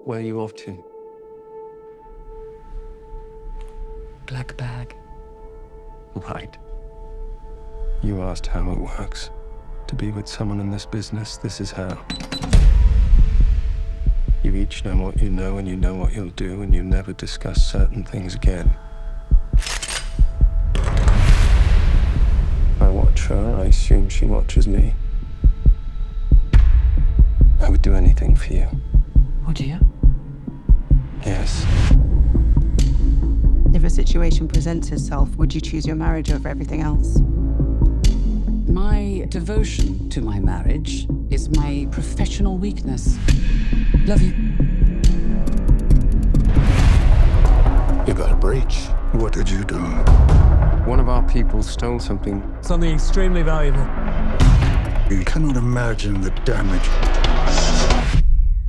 Where are you off to? Black bag. Right. You asked how it works. To be with someone in this business, this is how. You each know what you know, and you know what you'll do, and you never discuss certain things again. I watch her, I assume she watches me. I would do anything for you. Would you? Yes. If a situation presents itself, would you choose your marriage over everything else? My devotion to my marriage is my professional weakness. Love you. You got a breach. What did you do? One of our people stole something. Something extremely valuable. You cannot imagine the damage.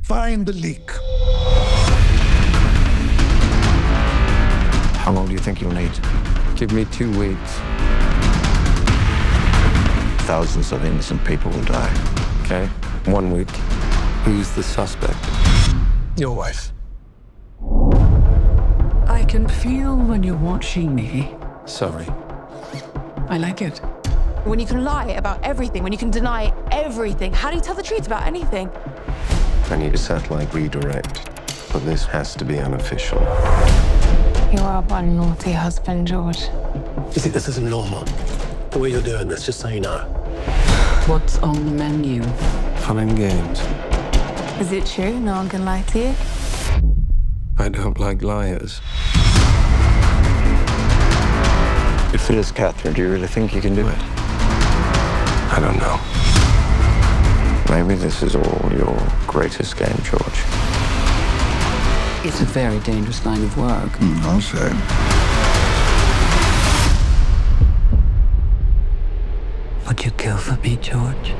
Find the leak. How long do you think you'll need? Give me 2 weeks. Thousands of innocent people will die. Okay, 1 week. Who's the suspect? Your wife. I can feel when you're watching me. Sorry. I like it. When you can lie about everything, when you can deny everything, how do you tell the truth about anything? I need a satellite redirect, but this has to be unofficial. You are one naughty husband, George. You think this isn't normal? The way you're doing this, just so you know. What's on the menu? Fun and games. Is it true? No one can lie to you? I don't like liars. If it is Catherine, do you really think you can do it? I don't know. Maybe this is all your greatest game, George. It's a very dangerous line of work. I'll say. Would you kill for me, George?